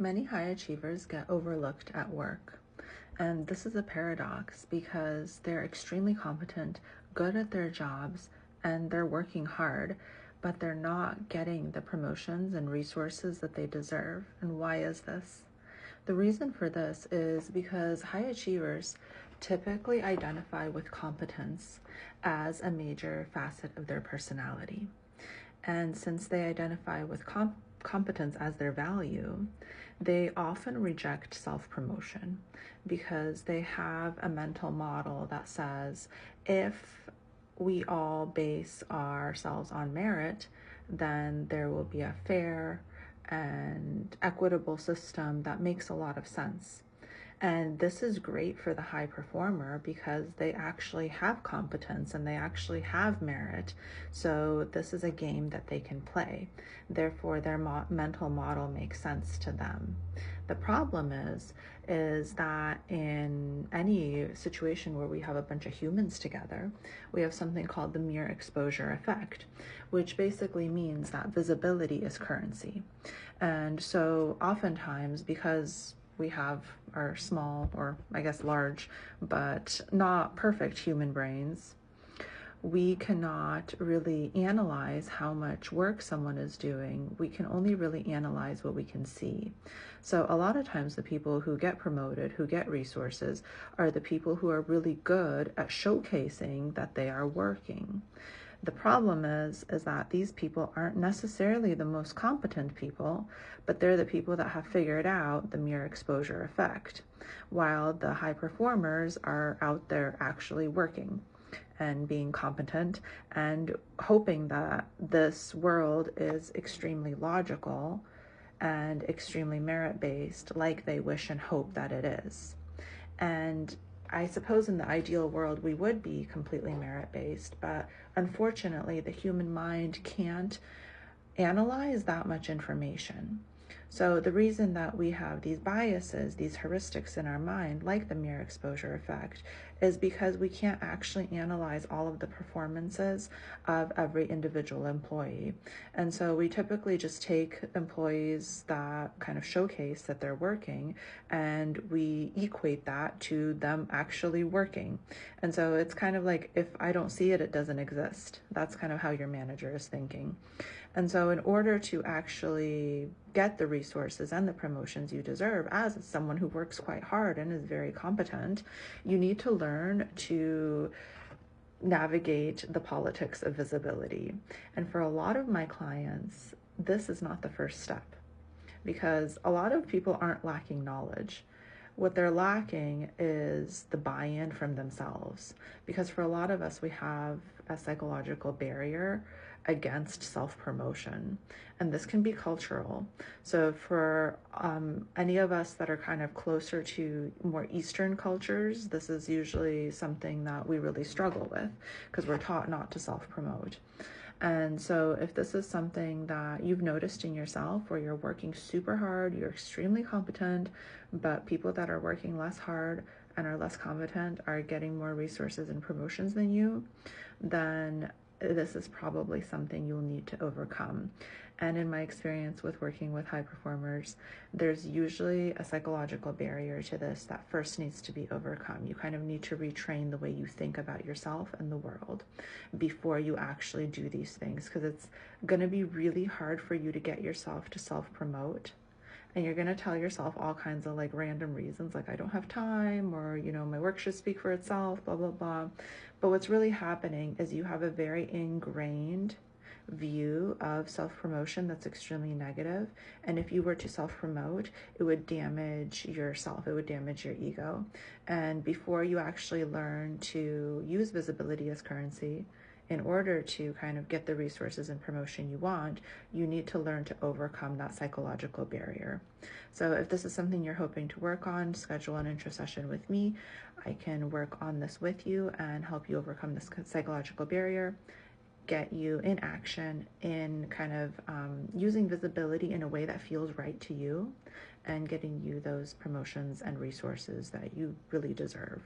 Many high achievers get overlooked at work. And this is a paradox because they're extremely competent, good at their jobs, and they're working hard, but they're not getting the promotions and resources that they deserve. And why is this? The reason for this is because high achievers typically identify with competence as a major facet of their personality. And since they identify with competence as their value, they often reject self-promotion because they have a mental model that says if we all base ourselves on merit, then there will be a fair and equitable system that makes a lot of sense. And this is great for the high performer because they actually have competence and they actually have merit. So this is a game that they can play. Therefore, their mental model makes sense to them. The problem is that in any situation where we have a bunch of humans together, we have something called the mere exposure effect, which basically means that visibility is currency. And so oftentimes, because we have our small, or I guess large, but not perfect human brains, we cannot really analyze how much work someone is doing. We can only really analyze what we can see. So a lot of times the people who get promoted, who get resources, are the people who are really good at showcasing that they are working. The problem is that these people aren't necessarily the most competent people, but they're the people that have figured out the mere exposure effect, while the high performers are out there actually working and being competent and hoping that this world is extremely logical and extremely merit-based, like they wish and hope that it is. And I suppose in the ideal world we would be completely merit-based, but unfortunately the human mind can't analyze that much information. So the reason that we have these biases, these heuristics in our mind, like the mere exposure effect, is because we can't actually analyze all of the performances of every individual employee. And so we typically just take employees that kind of showcase that they're working and we equate that to them actually working. And so it's kind of like, if I don't see it, it doesn't exist. That's kind of how your manager is thinking. And so in order to actually get the resources and the promotions you deserve as someone who works quite hard and is very competent, you need to learn to navigate the politics of visibility. And for a lot of my clients, this is not the first step because a lot of people aren't lacking knowledge. What they're lacking is the buy-in from themselves, because for a lot of us, we have a psychological barrier against self-promotion, and this can be cultural. So for any of us that are kind of closer to more Eastern cultures, this is usually something that we really struggle with because we're taught not to self-promote. And so if this is something that you've noticed in yourself where you're working super hard, you're extremely competent, but people that are working less hard and are less competent are getting more resources and promotions than you, then this is probably something you'll need to overcome. And in my experience with working with high performers, there's usually a psychological barrier to this that first needs to be overcome. You kind of need to retrain the way you think about yourself and the world before you actually do these things, because it's going to be really hard for you to get yourself to self-promote. And you're going to tell yourself all kinds of like random reasons, like I don't have time, or, you know, my work should speak for itself, blah, blah, blah. But what's really happening is you have a very ingrained view of self-promotion that's extremely negative. And if you were to self-promote, it would damage yourself, it would damage your ego. And before you actually learn to use visibility as currency, in order to kind of get the resources and promotion you want, you need to learn to overcome that psychological barrier. So if this is something you're hoping to work on, schedule an intro session with me. I can work on this with you and help you overcome this psychological barrier, get you in action in kind of using visibility in a way that feels right to you, and getting you those promotions and resources that you really deserve.